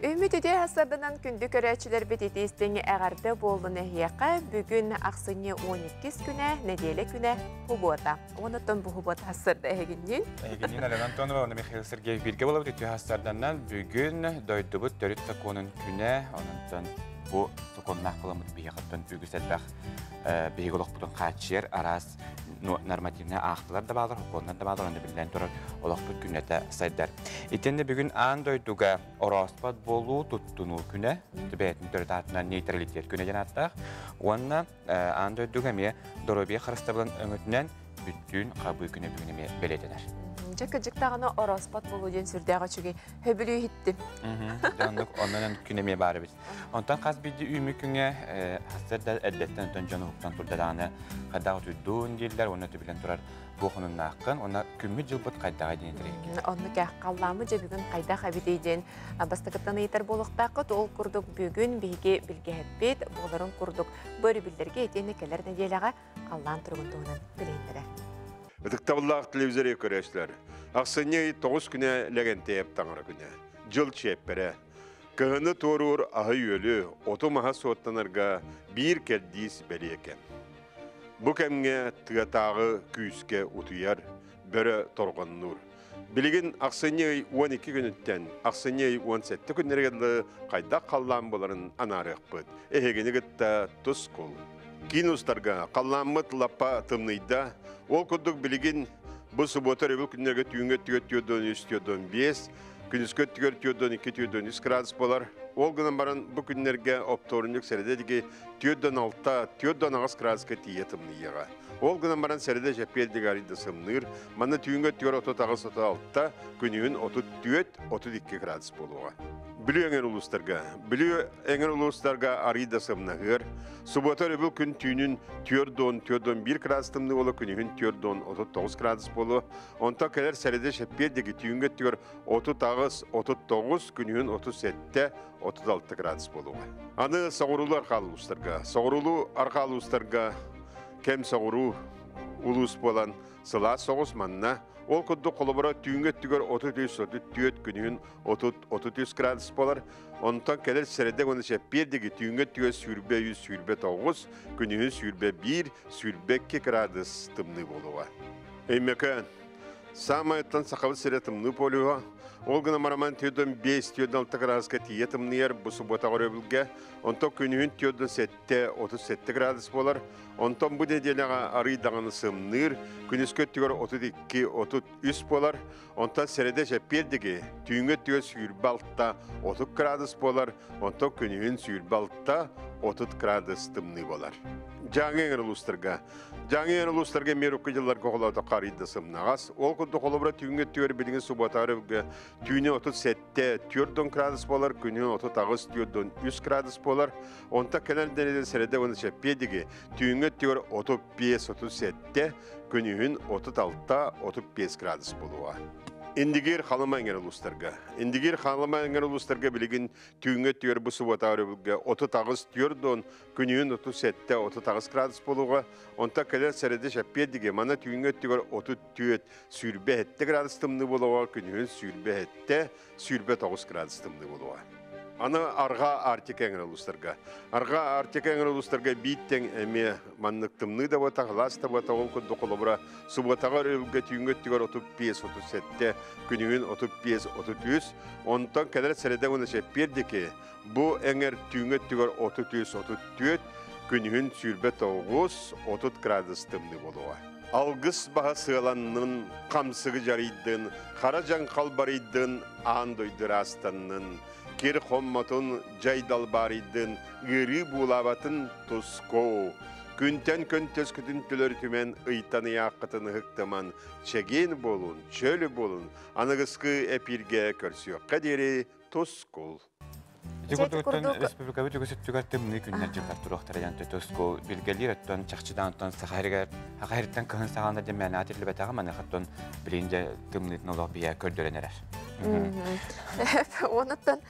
Ümit öde hasardanan kündü körəçilər beteti istəңi əğərdə bolun əhiyyəqə bugün Aqsınye 12 günə, nediyələ günə hubota. Onutun bu hubota hasarda əginin. Əginin Alevantonova, onu Mikhail Sergeyev birge olub ötü hasardanan bugün doydubut dörüt takonun günə, onundan bu takonun aqılamıd bir yaqıttan bügüsədbəq beygolıq budun qaçır, araz normativne ağtılar da bağlar, hukukundan da bağlar, onu bilən durar, olaq bu günnədə saydılar. İtende bugün an doyduğa orospat bolu tuttuğunu güne, tübeyetini dörd altından neutralitet güne janattaq. Onunla an doyduğa me dorobiye xarıstabilan öngütünen bütün qabı güne bugüneme belediler. Jakıcıktağına orospat bolu den sürdəğə çünki höbülü hittim. Canlık ondan güneme bari biz. Ondan qaz bildi ümü güne hasırda eddetten ötön canı hukuktan turdadağını qadağı tüydüğün deyirler, onu tübilen durar. Boğunun hakkın, ona kümmü cılbıt qaydağa denettirek. Onu qallamıca bugün qayda xabideyden bastıqıttan eğitar boluqtaqı ol kurduk bugün bilgi hepbet, boğların kurduk börü bildirge etenekeler nediyelağa qallan turgunduğunun bileyinlere. Tıktavallaq televizörü körəşlər. Aqsınye 9 günə ləyəntəyəb tanıra günə. Jıl çəppərə. Qığını torur ahı yölü, otu maha soğutlanırga bir kəldiyis bəliyəkəm. Bu kəmge tıqatağı küyüske utuyar, börü torğanlur. Bilgin Aqsınye 12 günütten, Aqsınye 17 günlərgəli qayda qallan boların anarıq bud. Ehegini gıtta tuz kol. Kinustarga qallanmıt lappa tımnıyda, ol kudduk bilgin bu subota revil günlerge tüyünge tüyötüyödön, üstüyödön 5, günüzge tüyötüyödön 2 tüyödön 3 gradus bolar. Ol günün baran bu günlerge optorunluk serede digi tüyödön 6, tüyödön 6 graduska tiye tımnıyaga. Ol günün baran serede jepeldi garida sımnır, manna tüyünge tüyör 36, günün 32 gradus boluğa. Biliyor enger uluslarga arida sımnağır. Subota revil gün tüyünün tüyördön 1 gradus tımnı ola günün tüyördön 39 gradus bolu. Onta kadar serede şeppiyerdeki tüyünge tüyör 39, günün 37, 36 gradus bolu. Anı sağurulu arkalı uluslarga. Sağurulu arkalı uluslarga kem sağuru ulus bolan sıla soğuz manna. Ol kuddu kolobora tüyünge tügör 33 günün 33 gradus bolar. Ondan kadar serede onu şeppiyerdeki tüyünge tügör sürbe 100, sürbe 9, günün sürbe 1, sürbe 2 gradus tımnı boluğa. Eymekan, samayettan sakalı sere tımnı boluğa. Ol gına maraman tüyödön 5, tüyödön 6 graduska tiye tımnı yer bu subota görebilge. Ondan günün tüyödön 37 gradus bolar. Ondan bu nedeniyle arıydağını sımnır, günüzge tüyör 32, 33 bolar. Ondan serede şeppiyerdeki tüyünge tüyör sürbe 6, 30 gradus bolar. Ondan günün sürbe 6, 30 gradus tımnı bolar. Жаңы уluslarga merukka yıllar qoğulada qarıydı sımnağaz. Ol kudu qolubra tüyünge tüyör bilgin subotarı tüyüne 37, tüyördön gradus bolar, günün 39, tüyördön 100 gradus bolar. Onta kenal denede serede onu şeppiyedigi tüyünge tüyör 35, 37, günün 36, 35 gradus boluğa. İndigir xalıma enger uluslarga bilgin tüyünge tüyör bu subotarı 39 tüyördön, günün 37, 39 gradus boluğa. Onta kadar serede şeppiyedigi mana tüyünge tüyör 34, sürbe 7 gradus tımnı boluğa, günün sürbe 7, sürbe 9 gradus tımnı boluğa. Ana arga artik enger uluslarga bitten eme manlık tımnı da bata, glas da bata, ol kudu kolobra subotağa rövülge tüyünge tüyör 35, 37, günün 35, 33. Ondan kadar serede onu şeppiyerdiki bu enger tüyünge tüyör 33, 34, günün sürbe 9, 30 gradus tımnı boluğa. Algıs baha sığalanının, kamsıgı jarıydın, harajan kalbarıydın, ağın doydur astanın, kir hommatın, jaydal barıydın, gırı bulavatın tusko. Günten köntöz kütün tülör tümen, ıytanı yaqıtını hıktaman, çegen bolun, çölü bolun, anıgıskı epirge körsüyor kaderi tuskol. Жигурдугуттан республика бүтүгүсүттүгөртө муну күннен жыктар туруктар янты төскө билгелер оттон чакчыдан оттон сахарыгар хакайрыттан кыһын сагаанда демен атирле батага мана хаттон билинде тымнытын олобия көрдөрөнерер. Онуттан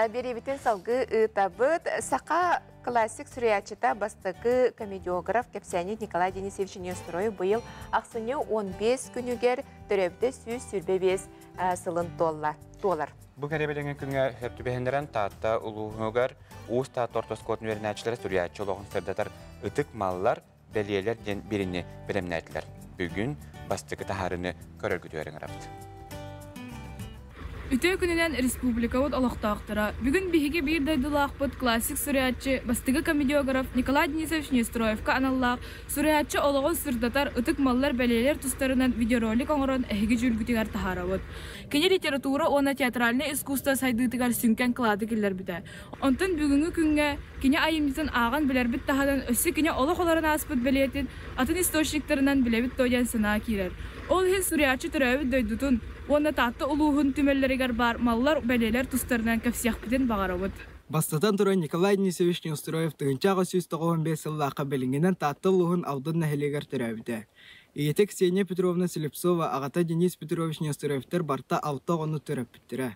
беребитен салгы ытабыт сака классик сүрячыта бастыгы комедиограф Кепсянит Николай Денисевич Нестерой быйыл Aqsınye 15 күнүгер төрөбдө сүз сүрбебес сылын толлар. Bu kerebelingen künge heptübehenleren taatta uluğunugar uğuz taat ortoskotun verinäçilere sürüyatçı olağın sırdatar ıtık mallar beliyeler birini bilemnädiler. Bugün bastıkı taharını körörgüdüverin araptı. Ütö gününen Respublikawut oloqtaqtıra. Bugün bihige bir daydılaqpıt klassik suriyatçı, bastıgı komediograf Nikolay Denisovich Nestroyevka analaq suriyatçı oloğun sırdatar ıtık mallar beleyler tustlarından videorolik oңорон ehigi jülgütigar taharawut. Kene literatura ona teatralne iskusta saydıtıgar sünken klады killer bide. Ondan bugünkü günge kene ayımızın ağan bilerbit tahadan össü kene oloq olaran aspıt beleyetin atın istoşliklarından bilebit doyan sına kirer. Ol his suriyatçı türevi doydutun. Onda tatlı uluğun tümellerigar bar mallar beleyler tustlarından kapsiyakbiden bağarawut. Бастатан туран Николай Денисович Нестроев тыгынча 1995 yıllıqa белингенен татты uluğun авдан нәһелегер төрәбите. Иетек Ксения Петровна Селепцова агата Денис Петрович Нестроевтер барта авта гону төрәппиттере.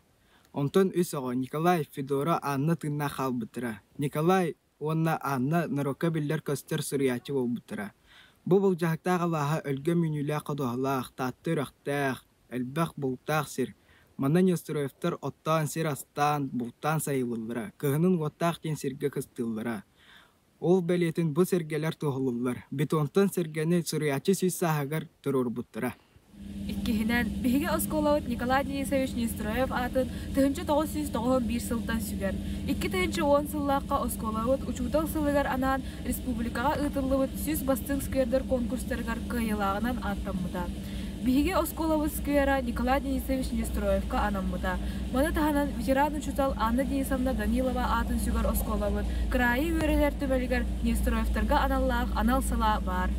Онтон үс ого Николай Федора Анна тынна халбыттыра. Николай онна Анна нарока биллер көстер сурьячы болбыттыра. Бу жактагы лаха өлгө мүнүлә кодоһлах татты рахтах элбах бултах сир. Манна Нестроевтер оттан сир астан бултан сайылылыра. Кыһынын готтах тен сирге кыстыллыра. Ол белетин бу сергелер тоһулуллар. Бетонтан сергени сурьячы сүз сахагар турурбуттыра. Иккиһинен биһиге осколавыт Николай Денисович Нестроев атын тыһынчы 991 сылтан сүгер. 2-10 сыллааққа осколавыт учутал сылыгар анан республикага ытыллыбыт сүз бастың сквердер конкурстаргар кыйылагынан аттаммыта. Биһиге осколавыт сквера Николай Денисович Нестроевка анаммыта. Маны таһанан ветеран учутал Анна Денисовна Данилова атын сүгер осколавыт крайы өрелер төбелигер Нестроевтерга аналлаах анал сала бар.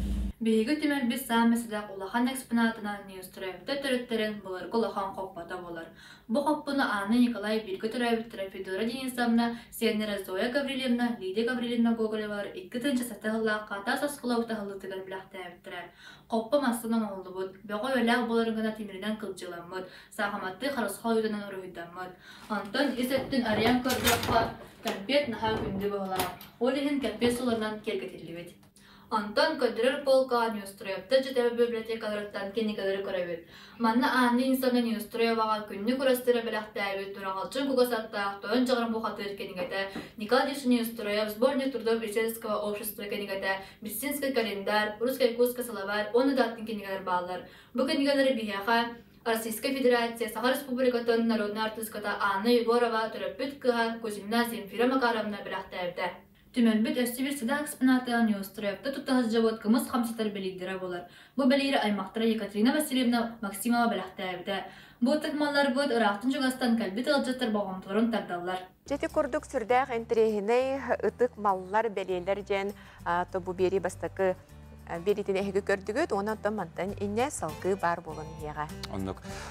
Биһиги түмэн біз саамысыдақ улахан экспонатынан Нестроевта төрөттерин булар улахан қоппата болар. Бу қоппуну Анна Николай Бирге төрөбүттүрө Федора Денисовна, Сенера Зоя Гаврилевна, Лидия Гаврилевна Гоголевар 2-нче сатыгылаакка тас осколавыта хылытыгар билахтаабыттыра. Қоппа мастынан оңолубут, бөгө өләг боларынгана тимиринен кылжыламмыт, сахаматты харысха уйданан урухуйдаммыт. Антон исеттин арыян көрдөкка кәмпет наха күндү болар. Ол ихин кәмпет суларынан келгетилибит. Антон көдүрөр полка Нестроевта жетебе библиотекаларыттан кенигелери көрөбүт. Манна Анна Денисовна Нестроевага күннү көрөстөрө белахтаабыт, турагалчын кугасаттаак тоон жагырын бухатыр кенигете, Николай Нестроев сборник трудов исследовательского общества кенигете, медицинский календарь, русский куска словарь, оны даттын кенигелер баалар. Бу кенигелери бияха Российская Федерация, Саха Республикатын народный артистката Анна Егорова төрөппүт кыга Кузьмина Земфира Макаровна белахтаабыт. Түмөнбүт өстүбүр сыда экспонатыган Нестроевта туттагыз жабот кымыз хамсатар белигдере болар. Бу белири аймактара Екатерина Васильевна Максимова белахтаабыт. Бу тыкмаллар бут ырактын жугастан калбит алжаттар багымтыларын тардаллар. Жети курдук сүрдәк энтрехиней ытык маллар белелер жен тобу бери бастакы беритин эһиги көрдүгөт, онан томантан инне салгы бар болон яга.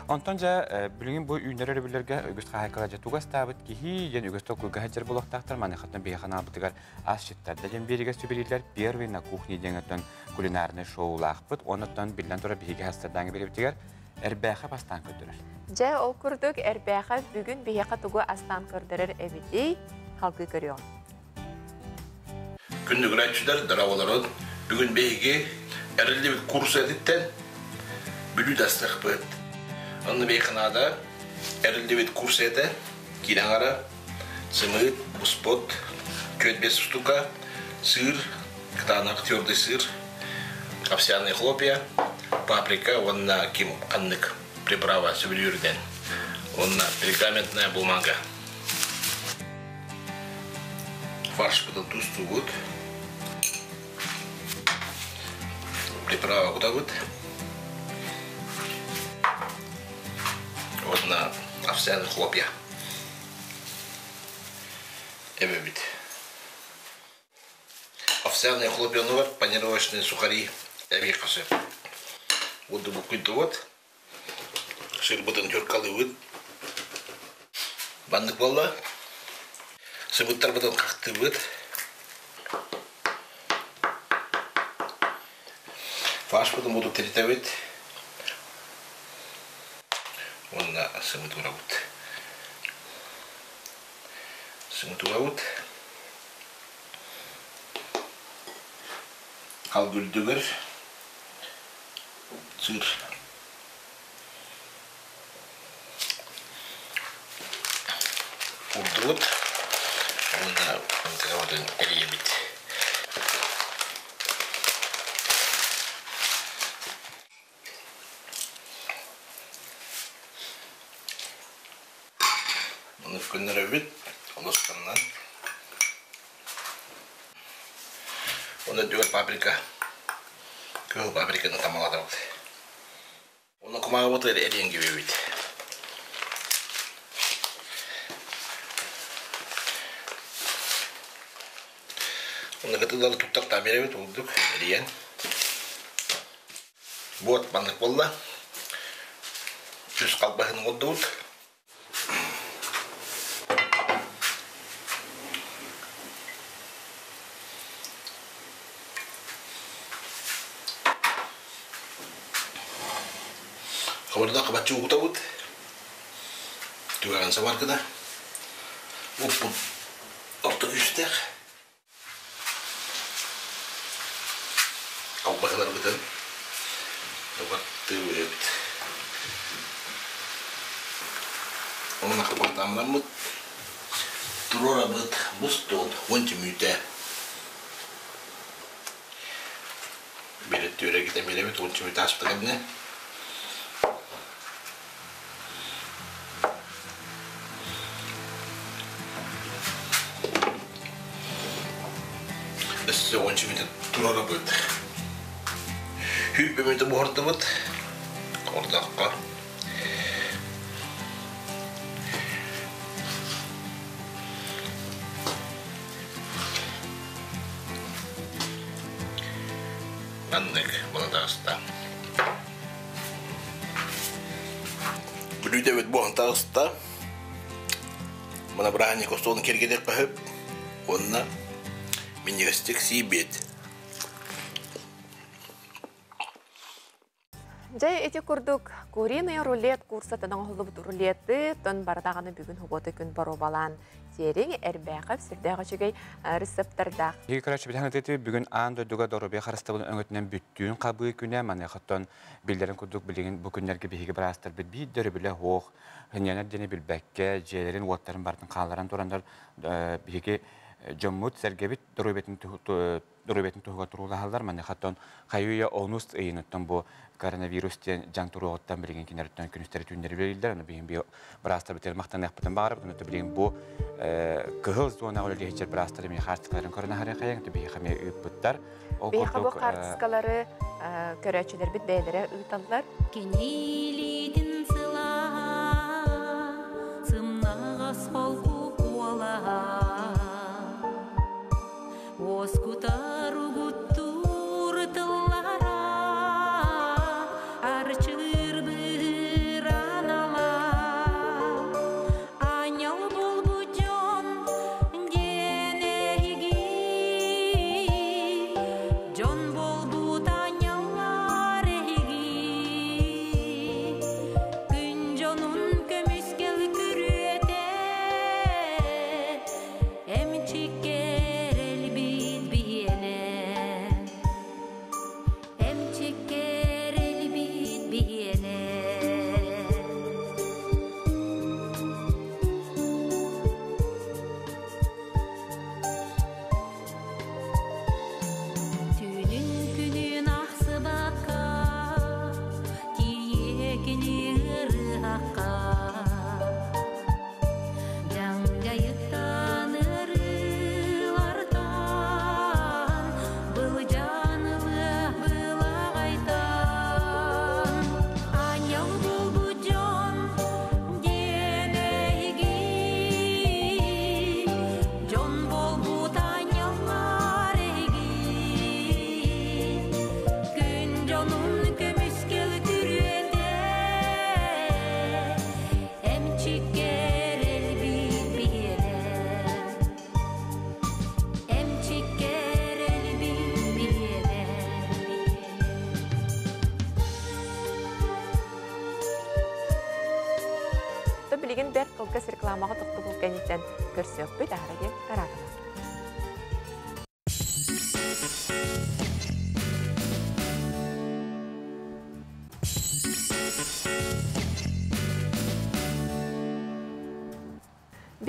Онтон жа билген бу үйнөрөр билерге өгөс хайкала жатугас табыт кихи жен өгөс токуга хаҗар болоктактар маны хатны бейхана бутыгар ашчыттарда жен бериге сүберилер первый на кухне жеңөтөн кулинарный шоулахпыт, онотон билен тора биге хастардан бериптигер эрбэха бастан көдөрөр. Жа ол курдук эрбэха бүгүн бияка тугу астан көрдөрөр эбити халкы көрөөр. Күндүк айтчылар дараваларын бүгін бейге әрілді бір курс әдеттен бүлі дастық бұд. Оны бейханада әрілді бір курс әді кейден ара сымыт, бұспот, көтбес штука, сыр, қытанақ твердый сыр, овсяный хлопья, паприка, онна кем қаннық приправа сөвілерден, онна пергаментная бумага. Фарш бұдан тұсту бұд. Приправа куда будет? Вот на овсяные хлопья. Эбибит. Овсяные хлопья, ну вот, панировочные сухари. Эбикасы. Вот дубукуйты вот. Сыр бутын тёркалы вот. Баннык болла. Сыбыттар бутын какты вот. Фарш потом буду теретевать. Он на сымытуравут. Сымытуравут. Алгүлдүгөр. Сыр. тут. Ona antikavatın eliye bit. Onu fıkınlara bit. Olasıkandan. Ona diyor paprika. Köy paprikanı tamamladım. Ona kumağı batır eliyen gibi bit. Onu katıdalı tuttak tabire bit olduk eliyen. Bu at bandık valla. Üst kalbahını oldu. Kabarda kabatçı uğuta bud. Tuğaran savar kada. Upput. Orta üstek. Kalbaklar bıdan. Kabattı bud. Onun kabartamdan bud. Turora bud. Bustol. Onca müte. Bir tüyre gidemeyle bud. Onca müte aspıdan ne? This is one she made to run about. Hüp made the board of it. Kordakka. Annek bana da hasta. Blüde vet boğan da hasta. Bana brani kostolun kergeder kahıp. Onna. Miniristик сибет. Жай эти курдук куриный рулет курсатының холубут рулеты тон бардағаны бүгін хуботы күн бару балан. Терин әрбәғіп сірдәғі жүгей рецептордақ. Егі көрәші білген әтеті бүгін аң дөйдіға дұрубе қарысты бұлын өңітінен бүттүйін қабығы күні мәне қыттон білдерін күрдік білген бүкіндерге бейгі бір астыр бір бейдері білі хоқ, ғынянар дені білбәкке, жерлерін, уаттарын бардың қаларан тұрандар бейгі Жоммут сәргебит дұрубетін тұғыға тұрулағалар, мәне қаттон қайуя онус үйініттен бұл коронавирустен жаң тұруғыттан білген кенеріттен күністері түйіндері білгілдер, оны бейін бір астар бітер мақтан әқпітін бағарып, оны білген бұл күғыл зуана ғылы лехетер бір астары мен қартықларын коронавиры қаяң, бейі қаме үйіп бұттар. Бейі бұл қартықалары көрәтшілер біт бәйлері ұйталылар. Кенелейдің сыла, сымнаға солқу қуала. Оскутару гуттур тыллара, арчылыр быранала. Анял бол бутён денеги, жон бол бут анялар эги. Күн жонун көмүскел күрөтө, эмчикке Bilgin bir kılgız reklamağı tıktı bu genitten görsök bir dağırıgen aradılır.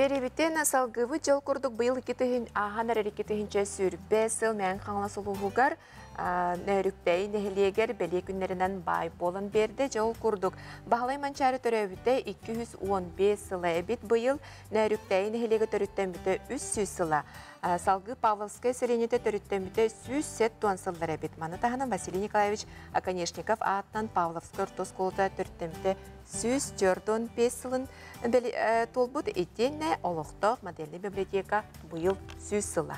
Беребитен салгыбы жыл курдук быйыл 2 сүрбе сыл мән қаңласылуғығар нөрүктәй нәхилегер бәле күннерінен бай болын берді жыл курдук. Бағалай манчары төрөбіті 215 сылы әбет быйыл нөрүктәй нәхилеге төріттен біті 300 сыла. Салгы Павловская селенеті төріттен біті 100 сет туан сылдар әбет. Маны тағынан Василий Николаевич Аконешников аттан Павловская ұртос қолыта төріттен біті 100 жордон 5 сылын толбут етенне олықтық модельный библиотека бұйыл 100 сыла.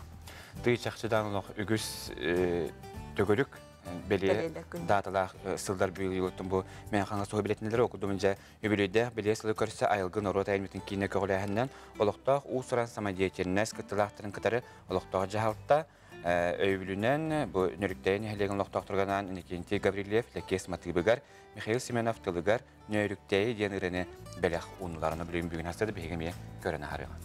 Тый чақчыдан олық үгіс төгілік беле даталақ сылдар бұйыл елоттың бұл мен қаңға соғы білетінлері оқыдымынша өбілейді беле сылы көрсе айылғын орот әйметін кейіне көғіләхіннен олықтақ ұсыран самадиетерінәс кіттілақтырын кітары олықтағы жағалықта өйбілінен бұл нөріктәйін әлеген олықтақ тұрғанан Иннокентий Гаврилев, Лекес Матыбыгар, Михаил Семенов Тылыгар нөріктәйі ден үрені бәләқ ұныларыны білуін бүгін астады бейгеме көріні арыға.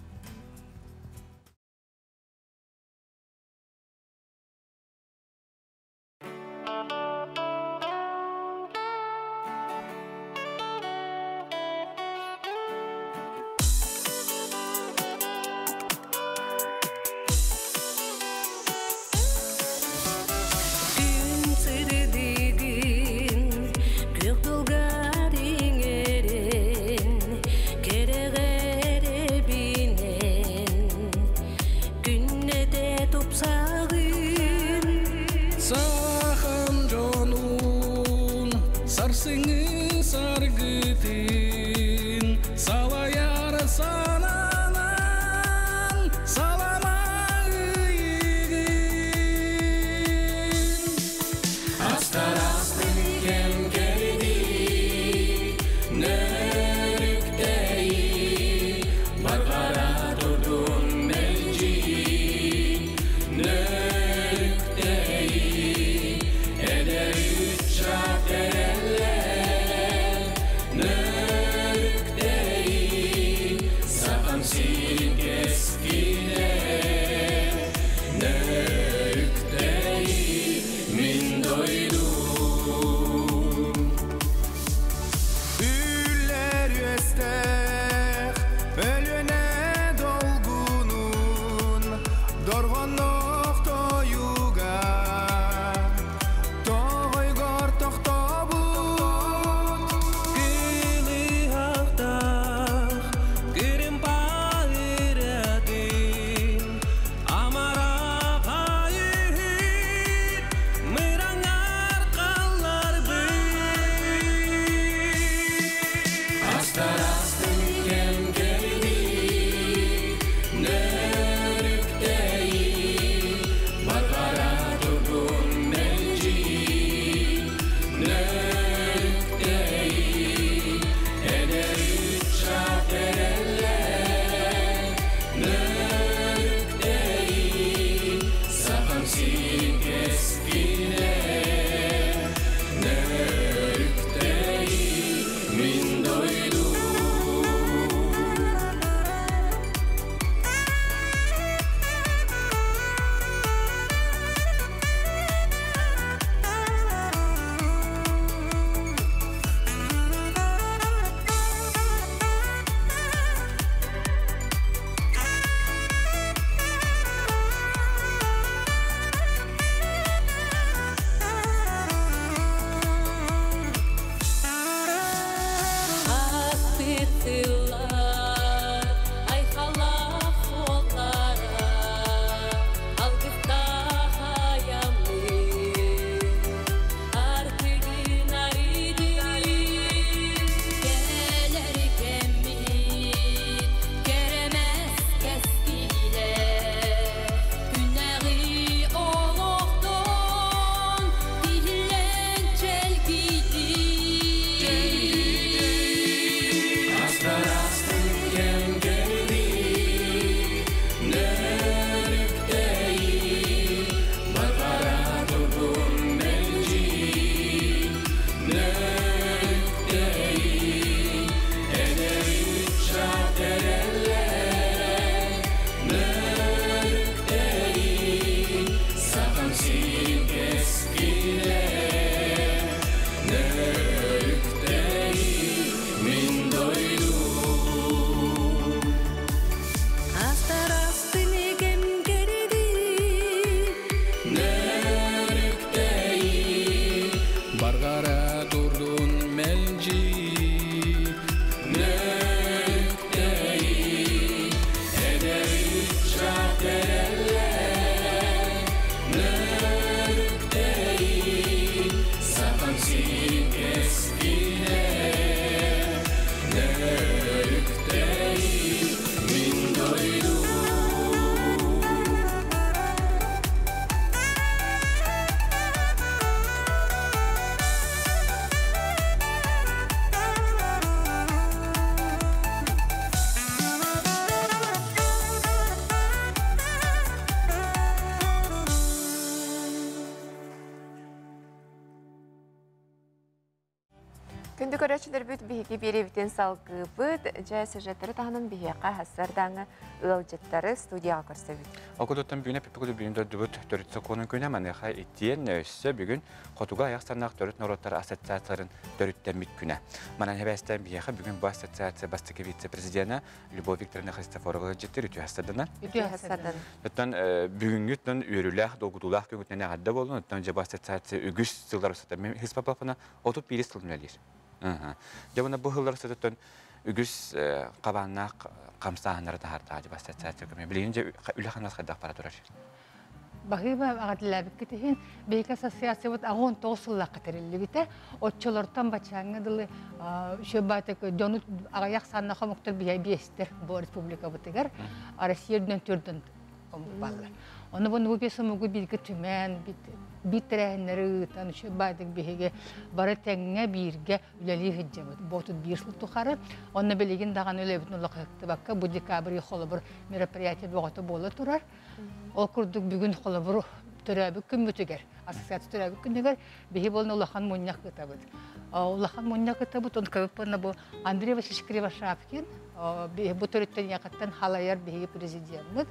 Күндү көрөчүлөр бүт биһиги беребитен салгыбыт, жа сюжеттери таханын биһиэкка хассардаңы ылжеттары студияга көрсөбүт. Окудуттан бүгүн эпипикуду бүгүндө дүбүт төрүтсө конун күнө маныха иттиен өссө бүгүн хотуга аяк санак төрүт нороттар ассоциацияларын төрүттемит күнө. Манан хебестен биһиэкка бүгүн бу ассоциация бастыгы вице-президенти Любовь Викторовна Христофорова жеттер үтү хассадана. Оттан бүгүнгүттөн үйрүлэх догутулах күнгүтнен агадда болду. Оттан же ассоциация үгүс сылдар сата мен хиспапапына отуп бири сылмелер. Жабына бу хыллар сатыттан үгүс кабаннак камсаандар тахарта же ассоциация көмө билинже үлаханас кайдак бара турар. Багыба агатылабык кетен бейк ассоциация вот агон тоосуллак катерилибите отчолортон бачаңыдылы шөбатык жонут агаяк саннаха муктар биябиестер бу республика бутыгар Россияден төрдөн баллар. Оны бу бесомугу билге түмен битрәһнәре тан шөбатык биһиге бары тәңгә бирге үләли хиҗҗәбет ботут бирсыл тухары оны билеген даган үләбит нулакты бакка бу декабрь холобыр мероприятие богаты бола турар. Ол курдук бүгүн холобыр төрәбү күмбүтүгер ассоциация төрәбү күнүгер биһи болны улахан моньяк кытабыт. Улахан моньяк кытабыт он кабыпны бу Андрей Васильевич Кривошапкин биһи бу төрөттен якаттан халаяр биһи президент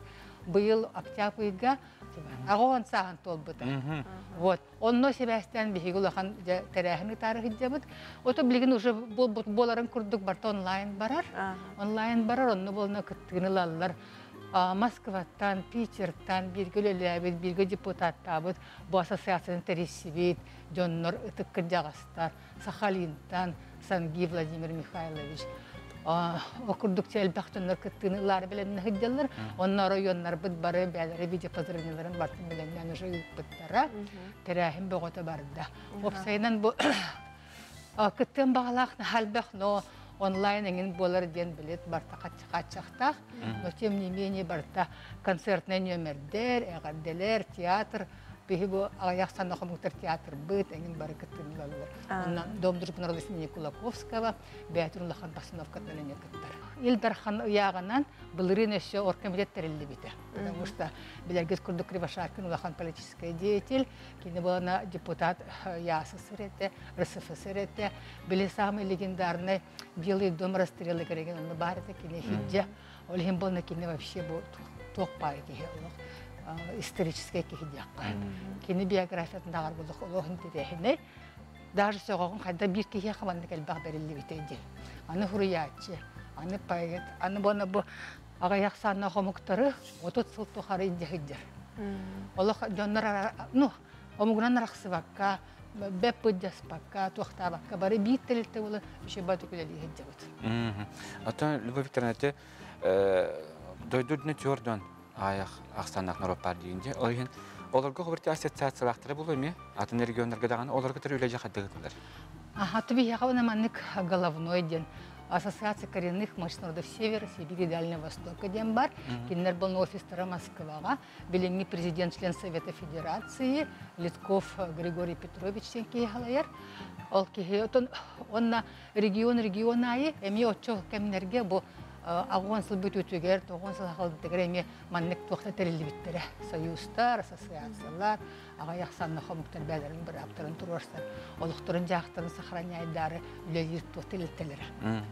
быйыл октябрьга агон сахан толбыт. Вот. Онно Себастьян биһиги улахан тәрәһини тарихи дебит. Ото билген уже боларын курдук барта онлайн барар. Онлайн барар онно болна кыттыгынылалар. Москваттан, Питертан биргелеләбит, бирге депутаттабыт, бу ассоциацияны тересибит, жоннор ытыккы жагастар, Сахалинтан Сангий Владимир Михайлович. Окурдук челбактыннар кыттыгынылар белән хиҗҗаллар, оннар районнар бит бары бәләре видео позорныларын бартын белән уже юктара. Терәһим богота барда. Опсайнан бу кыттын багалакны халбахно онлайн еңін болар ден білет барта қатчақта, но тем не менее барта концертный нөмірдер, әғарделер, театр, бейгі бұл аяқ санақы мұқтар театр бұд, еңін бары кіттірілілер. Оннан Домдырып Народос имени Кулаковского, Бәйтін Улахан постановкатан әне кіттір. Елдархан ұяғынан бұлырын өсі оргкомитеттерілі біті. Потому что білергіз күрді Кривошапкин Улахан политический деятель, кені болана депутат Ясы сыреті, РСФ сыреті, білі самый легендарный Белый дом расстрелы кереген, он барыты кені хиджа, олхим болна кені вообще бұл тоқпай кеге исторический кехидяққа. Кені биографиятын дағар болдық олығын дедехіне, даже соғағын қайда бір кеге қаманды кәлбақ бәрілі бітейді. Аны хуриятчы, аны поэт, аны бұны бұл ағаяқ санна қомықтары, отот сыл тұқары инде хиджар. Олық жонлар, омығынан рақсы баққа, бәп бұджас баққа, тоқта баққа, бары бейт тәлітті олы үші баты күлелі хиджабыд. Ата, Любовь Викторовна, дойдудны тёрдон аяқ ақсанақ нұраппар дейінде, оларға құбырты ассоциациялақтары болу ме? Атын регионларға дағаны оларға түрі үләжі қаддығытылар? Аты бейяға онаманнык головной ден. Ассоциация коренных маршрутов Севера, Сибири и Дальнего Востока ден бар. Кеннер был офистера Москвага. Беленги президент, член Совета Федерации, Литков Григорий Петрович Сенкейхалайер. Он на регионае, эми отчо кемнерге бу агон сылбыт өтігер, тоғын сылақылдығыр әме маннық тоқта тәрелі біттірі. Союзтар, ассоциациялар, ағаяқ санны қомықтар бәлерін бір аптарын тұрғырстар. Олықтырын жақтарын сақранайдары үлелер тоқтелеттелері.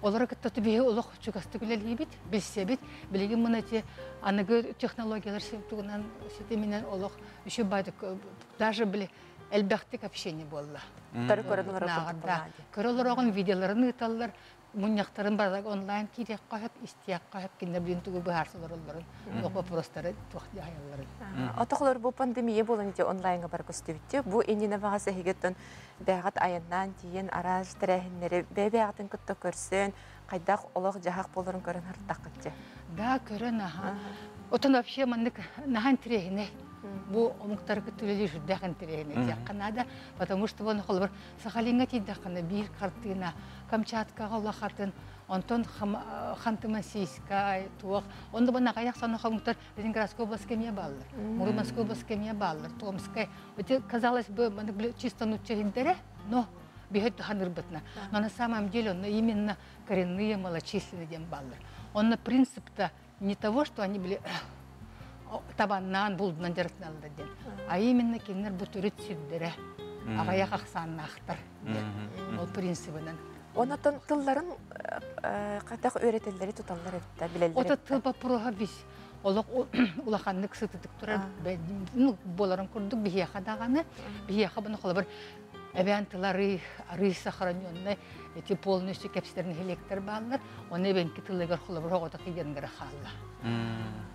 Олары күттіті бейі олық чүгасты күлелі бит, білсе бит, білеген мұнаты анығы технологиялар септігінен сетеменен олық үші байдық, даже білі әлбәқтік общение болды. Көрілер оғын видеоларын ұйталылар, Муньяқтарын бардаг онлайн кирек қойып, истияқ қойып, кенде білін түгі бұхарсылар оларын, оқ вопростары тоқты айаларын. Отықлар бұл пандемия болын де онлайнға бар көсті бітті. Бұл endine бағасы хегеттен бәғат айыннан дейін араз тірәхінлері бәғатын күтті көрсен, қайдақ олық жағақ болырын көрін артақ күтті. Да, көрін, отын вообще маннық нахан тірәхіне. Бу омуктар күтүлелер жүрдәген тирәгенә якынада, потому что бу холбар Сахалинга тидәкне бир картина, Камчаткага лахатын, Антон Ханты-Мансийска туак, онда бу нагаяк саны омуктар Ленинградская область кемия баллар, Мурманская область кемия баллар, Томская. Вот казалось бы, мы чисто нучегендере, но бегет ханырбытна. Но на самом деле он именно коренные малочисленные дембаллар. Он на принцип-то не того, что они были табаннан булдынан жарытналды а именно кенер бұтырыт сүрдері, ағаяқ ақсанын ақтыр. ол принцибінен. Онотон тылларын катак өйрөтелери туталлар этте, билелер. Ота тылба пуруга бис. Олық улаханнык сытытык турар. Боларын көрдік бияқа дағаны. Бияқа бұны қолы бір әбәнтылары арый сохраненный, эти полностью кәпстерін электр бағылар. Оны әбәнкі тылығыр қолы бір оғыта қидергері қағылы.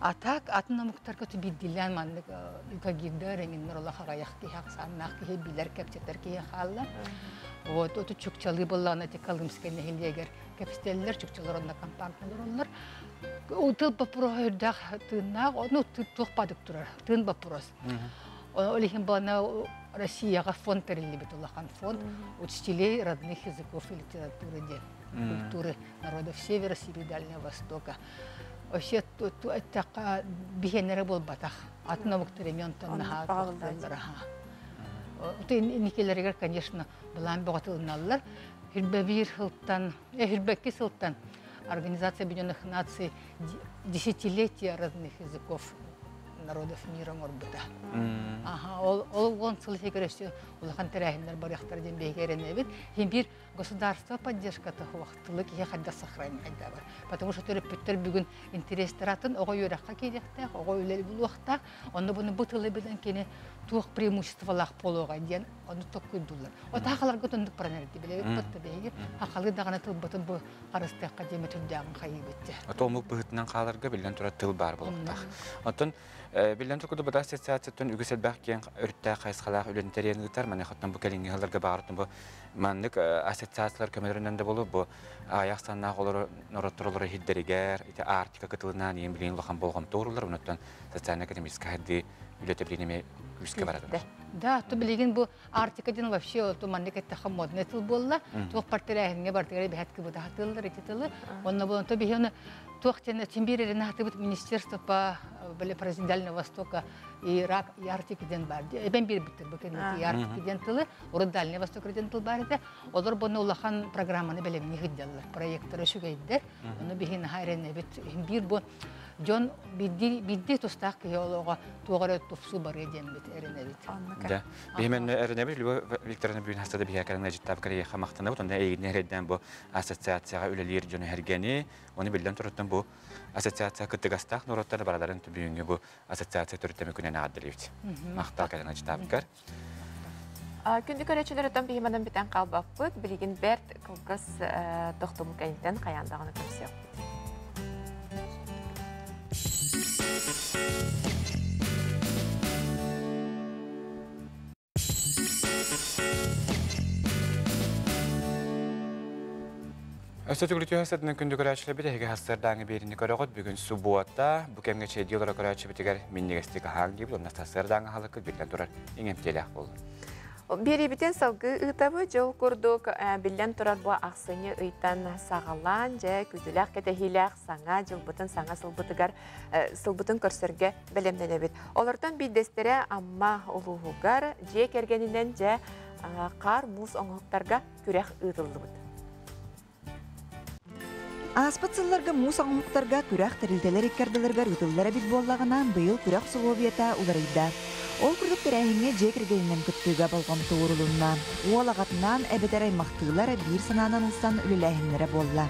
Атак, атына мұқтар көті бидділен манлық үкагирдер, әңіннер ола қағаяқ кейхақ, саннақ кейхе билер кәпсеттер кейхе қағылы. Оты чүкчалы болағына тек қалымскені хелегер кәпстелілер, чүкчалар онына компактылар олар. Тыл бапыра үрдәк тыыннақ, оны тұқпадық тұрар, тыын бапырас. Олихин бағына Россияға фонд тәрелі бет олақан фонд, учителей родных языков и литературы ден, культуры народов Севера, Сибири, Дальнего Востока. Вообще, это бихенері бол батақ, атына мұқтыремен тоннаға тоқталдыр. Никелерігер, конечно, бұлан бұғатылыналар. Хүрбәбір хылттан, хүрбәкке сылттан Организация Объединенных Наций десятилетия разных языков народов мира морбыта. Он сылхегересе улахан терәһиннәр барыхтар ден бегеренә бит. Бир государство поддержка тахвактылык я хадда сохранять бар. Потому что терапевттер бүген интерес таратын ого юракка кедекте, ого үлел булуакта, онда буны бутылы белән кене тук преимуществолах полога ден, оны токуйдулар. Отахалар готондык пранерди беле битте беге, акылы дагына тыл бутын бу карысты академия түрдән кайбетте. Атомук быгытнан каларга билен тура тыл бар булыкта. Атын билен туркуду бу ассоциациятын үгүсел баккен өрттә кайсалар үлөнтерен гытар, менә хаттан бу келингеләргә багыртын бу маннык ассоциациялар көмөлөрүнөн дә булып, бу аяк санна олар нороттурулары хиддеригер, ите артика кытылынан ем билен лохан болгон тоурулар, унуттан социально экономический хадди үлөтөбилеме күскә барады. Да, то билеген бу артикаден вообще то мандыкетте хамодны тыл болла, то партияларга бартыгы бәһәткә бу датыллар итетеле. Онна бу то бигене тохтене тимбиререн хатыбыт министерство по президент Дальнего Востока и Ирак и Артикаден бар. Бен бир биттер бу кене и Артикаден тылы, ур Дальний Восток ден тыл бар иде. Олар буны улахан программаны белем нигидделлар. Проекттары шугайдер. Оны бигене хайрене бит бир бу Жон бидди тустак геолога тугары туфсу бар едем бит эрене бит. Да. Бимен эрене бит Викторовна бүгүн хастада бия караңа життап карый хамактана бут. Онда эгнерден бу ассоциацияга үлелер жөн хергени, оны билден туруттан бу ассоциация кытыгастак нороттар барадарын түбүнгө бу ассоциация төрөтөмө күнөн аддылыйт. Мактал караңа життап кар. Күндү көрөчүлөрдөн биймадан битен калбаппыт, билген берт кылгыс токтому кайдан каяндагыны көрсөк. Өстөтүгүлүтү хасатынан күндү көрөчүлөр бит хастардаңы берини көрөгөт бүгүн суббота бу кемге чедилора көрөчү битигер миннегестик ханги бул настасырдаңы халыкы билген турар эңемтелек болду. Бери битен салгы ытабы жол курдук билен турар бу аксыны ыйтан сагалан же күдүлак кетехилак саңа жылбытын саңа сылбытыгар сылбытын көрсөргө белемдене бит. Олардан бидестере амма улуугар же кергенинен же кар муз оңоктарга күрәк ытылды бит. Аспатсылларга муз оңоктарга күрәк тирилделер иккерделерге ытыллары бит боллагынан быйыл күрәк суловията уларыйда. Ол күрдік тәрәйінге жекіргейінен күттіға болған тоғырылуынан. Ол ағатынан әбетер аймақтығылар бір сананан ұлсан үліләйінлері болла.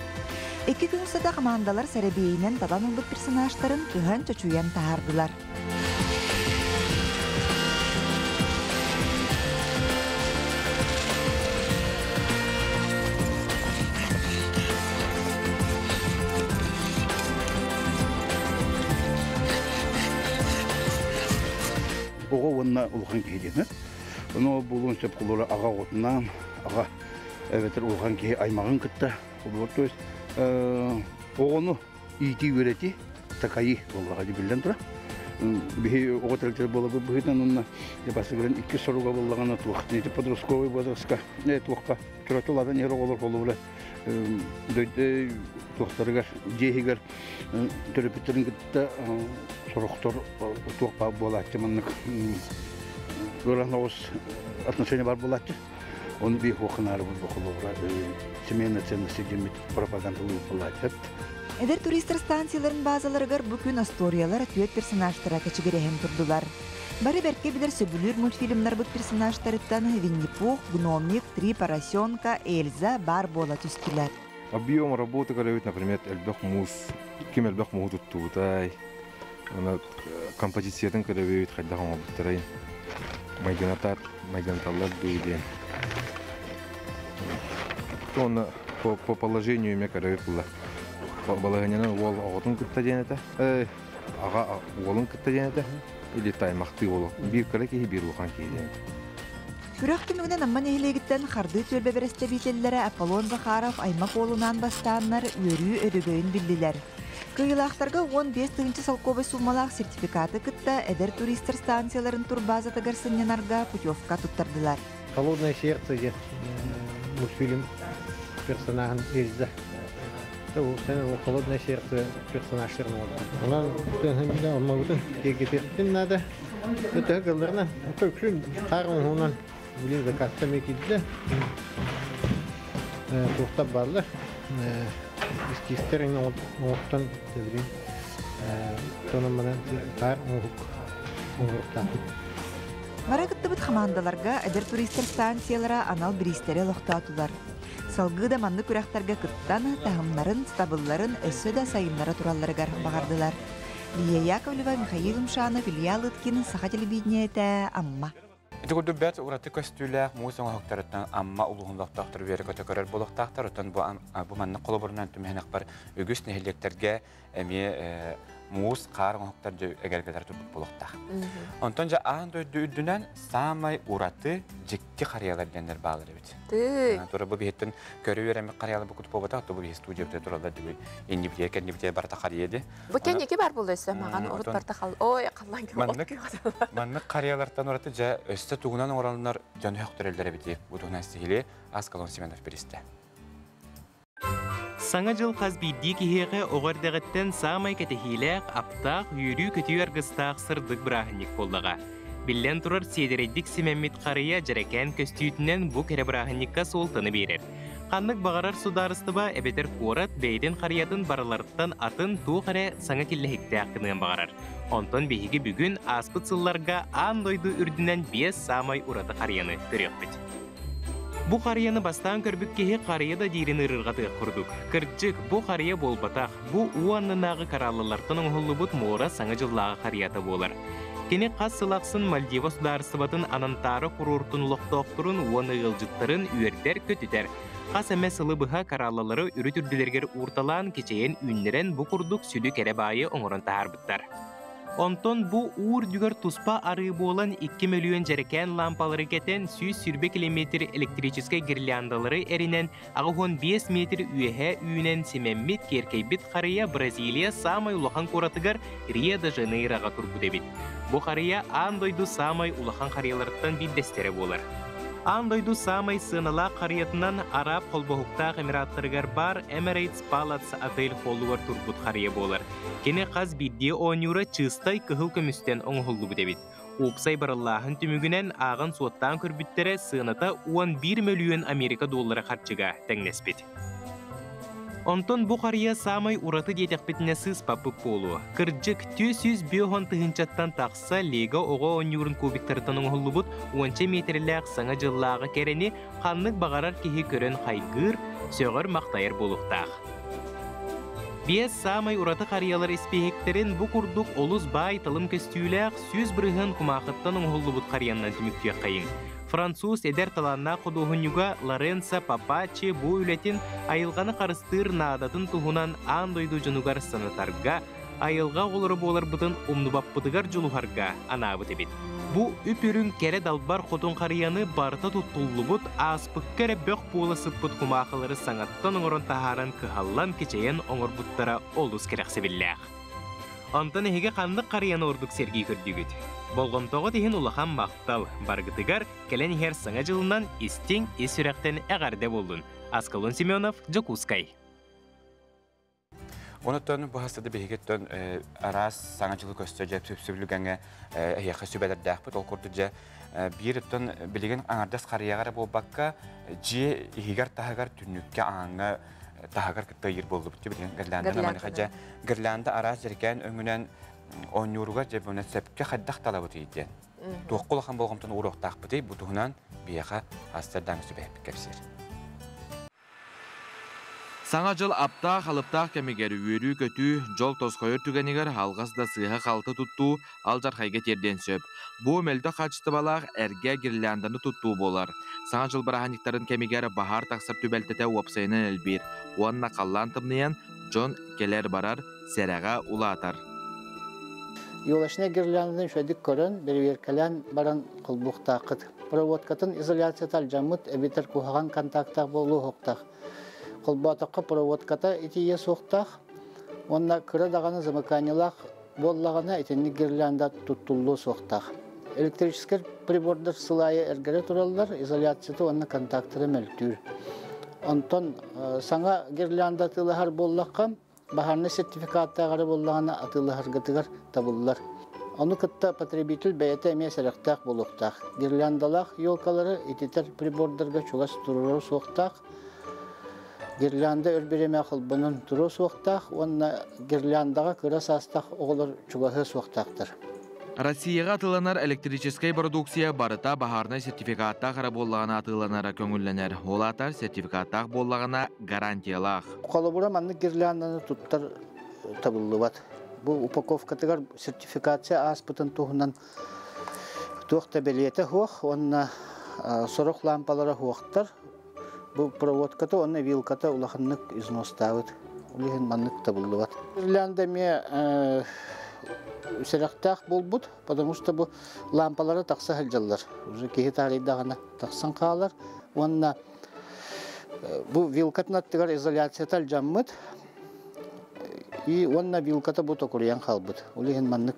Екі күн ұстада командалар сәребейінен тадан ұлбыт персонажтарын күхін чөчуян тағардылар. Оға онына ұлған кейдені. Оны бұлын сөп құлыры аға отынан, аға әветір ұлған кей аймағын күтті. Оғыны үйті өреті такайы болғаға дебілден тұра. Бейі оға тәріктері болығы бұғыдан онына басы көрін 2 соруға болғаны тұлық. Неті подростковый возрастқа тұлыққа тұратыладан ері олар болуылы. Дөйді тұлықтарығар, жейгер төрепеттерін күтті сұрықтар тұлықпа болады. Маннық ұран ауыз отношения бар болады. Оны бейх оқынары бұлғылығыра семейна ценности демет пропагандалығы болады. Эдер туристер станцияларын базаларыгар бүкін асториялар өтует персонажтара кәчігереген тұрдылар. Бары берке бидер сөбүлүр мультфильмнар бут персонажтарыттан Винни-Пух, Гномик, Три поросенка, Эльза бар бола түстүлөр. Объем работы, когда ведь, например, эльбек мус, кем эльбек мус тутай, композициядан когда ведь хотя бы обтирай, майданаталлар дуйден. То по положению меня когда ведь было, балаганина вол оготун кыттаденета, ага волун кыттаденета, или таймахты волу, бир калеки бир лухан кейден. Күрәк түнүгүнен амман эхилегиттен харды төлбе бересте бителләре Аполлон Захаров аймак олунан бастааннар өрүү өдөгөйүн биллилер. Кыйылаактарга 15-тыгынчы салковый суммалаак сертификаты кытта эдер туристер станцияларын турбаза тагарсыннарга путевка туттардылар. «Холодное сердце» мультфильм персонажен Эльза. «Холодное сердце» персонаж Чернова. Она могут египеттен надо. Это галерна. Көкшін тарым онан білен закаттам екеді. Тоқтап барлар. Ескестерін оқтан тәбірен. Сонан мана тар оңғырықтан. Мара кыттыбыт командаларга эдер туристер станциялара анал биристери лохтатулар. Салгыда манны күрәхтәргә кыттан тахымнарын, стабылларын, өссө да сайыннара туралларыгар багардылар. Лия Яковлева, Михаил Умшанов, Илья Лыткин, Саха телевидениете, Амма. Это год бят ураты костюлях, музон хактарытан Амма улугунлактактыр бери көтөкөрөр болуктактыр, отон бу манны колоборунан түмөнөк бар үгүс нехиллектерге эми муз караңактар эгергелер турбут болуктак. Онтон жа аңды үдүнөн самай ураты жикти карыялар дендер баалар бит. Тура бу беттен көрү берем карыялар бу кутуп болот, бу студияда туралар деп энди бие барта карыйды. Бу кенеке бар болса маган урут барта кал. Ой, каллан ке. Манны карыялардан ураты жа өстө тугунан оралнар жаны хөктөрөлөр бит. Бу тугунан стиле Аскалон Семенов беристе. Саңа жыл қазбейді кехеғі оғардағыттен самай кәтехиләқ, аптақ, үйрі көтүй арғыстақ сырдық бірағынник болдыға. Білден тұрар седереддік семеммет қарыя жарекән көстүйітінен бұ кәрі бірағынникқа солтыны берер. Қанлық бағарар сударыстыба әбетер қорат бәйден қариятын бараларыттан атын ту қаре саңа келләхікті ақынын бағарар. Онтон бейгі бүгін аспыт сылларға андойды үрдінен 5 самай ураты қарияны көрек. Бу қарияны бастан көрбік кеге қария да дейрін ұрырғаты құрдық. Кірджік бу қария болбатақ, бу уаннынағы каралылартын оңғылы бұт мора саңа жыллағы қарията болар. Кені қас сылақсын Мальдива сударысыбатын анантары құрортын лоқтоқтырын уаны ғылжыттырын үйердер көтітер. Қас әмә сылы бұға каралылары үрітүрділергер ұрталан кечейен үннерен бу құрдық сүді кәребайы оңырын тағар бұттар. Онтон бу ур дүгөр туспа ары болан 2 миллион жарекән лампалары кетен 100 километр электрический гирляндалары эринен ағығын 5 метр үйәһә үйінен семеммет керкейбит қария Бразилия самай улахан коратыгар Рио-де-Жанейроға турбу дебит. Бу қария андойду самай улахан қарияларыттан биддестері болар. Андойду самай сынала қариятынан Араб қолбоғықтақ Эмираттарыгар бар Emirates Palace отель холуар турбут қария болар. Кені қаз бидде оңюра чыстай кығыл көмістен оңғылы бұдебет. Опсай бараллахын түмігінен ағын суаттан көрбіттері сыныта 11 миллион Америка доллары қарчыға тәңнеспет. Онтон бу қария самай ураты детекпетіне сыз папы полу. Кырджык 200 биохон тыгынчаттан тақса лега оға оңюрын кубиктарытын оңғылы бұд 10 метрләқ саңа жыллағы кәрені қанлық бағарар кеге көрін қайгыр, сөғір мақтайыр болуқтақ. Бес самай ураты қариялар испехектерін бұ күрдік олыз бай тылым көстүйләқ сөз бірігін құмақыттан оңғылы бұд қарияннан түміктүйек қайын. Француз эдер таланна қодуғынюга Лоренцо Папачи бу үлетін айылғаны қарыстыр наадатын туғынан андойду жынугар санатарға, айылға олары болар бұтын умнубаппытыгар жулуғарға анабы тебет. Бу үпірін кәрі далбар қотын қарияны барта тұттулы бұт, аспық кәрі бөқ болы сыппыт құмақылары саңаттан оңырын тахаран кыхаллан кечейен оңыр бұттара олыс керексе білләқ. Антан әйге қандық қарияны ордық сергей көрдігіт. Болғымтоғы дейін улахан мақтал, барғытыгар кәлен хер саңа жылынан истен есіректен әғарде болдың. Аскалон Семенов, Джокускай. Онуттан bu hastada behigеттен арас саңа жылы көстөжеп сөпсүрлүгәңе яқы сөбәләрдә бит ол курдыжа биреттен билеген аңардас карыягара болбакка же игар тагар түнүккә аңа тагар кытайыр болду бит билген гырланда мана хаҗа гырланда арас жерген өңүнән онюруга же буны сепке хаддах талабы тиде. Туққулахан болғымтын уроқтақ бұдай бұтығынан бияға астардан үсі бәйіп кәпсер. Саңа жыл аптақ, алыптақ кәмегер үйірі көті жол тосқойыр түгенігер алғасда сыйға қалты тұтту алжарқайға терден сөп. Бұ мөлді қачысты балақ әрге гирлянданы тұтту болар. Саңа жыл бараханиктарын кәмегер бағар тақсыр түбәлтеті опсайынан әлбір. Уанна қаллан тымныян Джон келер барар сәраға улатар. Yollaşına girilenlerin şöyle körün bir verkelen baran kılbuqtaqıt. Provodkatın izolyatsiyatal jamut ebiter kuhagan kontaktaq bolu hoqtaq. Kılbataqqa provodkata itiye soqtaq. Onna kıra dağını zamıkanilaq bollağına etinli girilanda tutullu soqtaq. Elektriskier pribordur sılayı ergere turallar, izolyatsiyatı onna kontaktırı meltür. Ondan sana girilanda tılahar bollaqqa Baharını sertifikatları bollağına atılahar gıtıgar tabullar. Onu kıtta patribitul beyete emeye sarıqtaq boluqtaq. Girlandalaq yolkaları ititer pribordarga çulas tururu soqtaq. Girlanda örbireme xılbının turu soqtaq. Onna girlandaga kıra sastaq oğulur çugahı soqtaqtır. Россияға атыланар электрическай продукция барыта бахарны сертификаттақ ара боллағына атыланара көңілленер. Олатар сертификаттақ боллағына гарантиялақ. Қолыбыра манны гирлянданы туттар табыллыбат. Бұл упаковкатығар сертификация аспытын туғынан туақта белеті хуақ, онна сорық лампалары хуақтар. Бұл проводкаты, онна вилкаты улақынлық изностауыд. Олеген маннық табыллыбат. Гирляндаме Üseraqtaq bolbut, потому что bu lampaları taqsa haljallar. Уже kehi tarihidağına taqsan qalar. Onna bu vilkatnattığar izolyatsiyatal jammıt. И onna vilkata bu tokuruyan qalbıt. Olegen manlık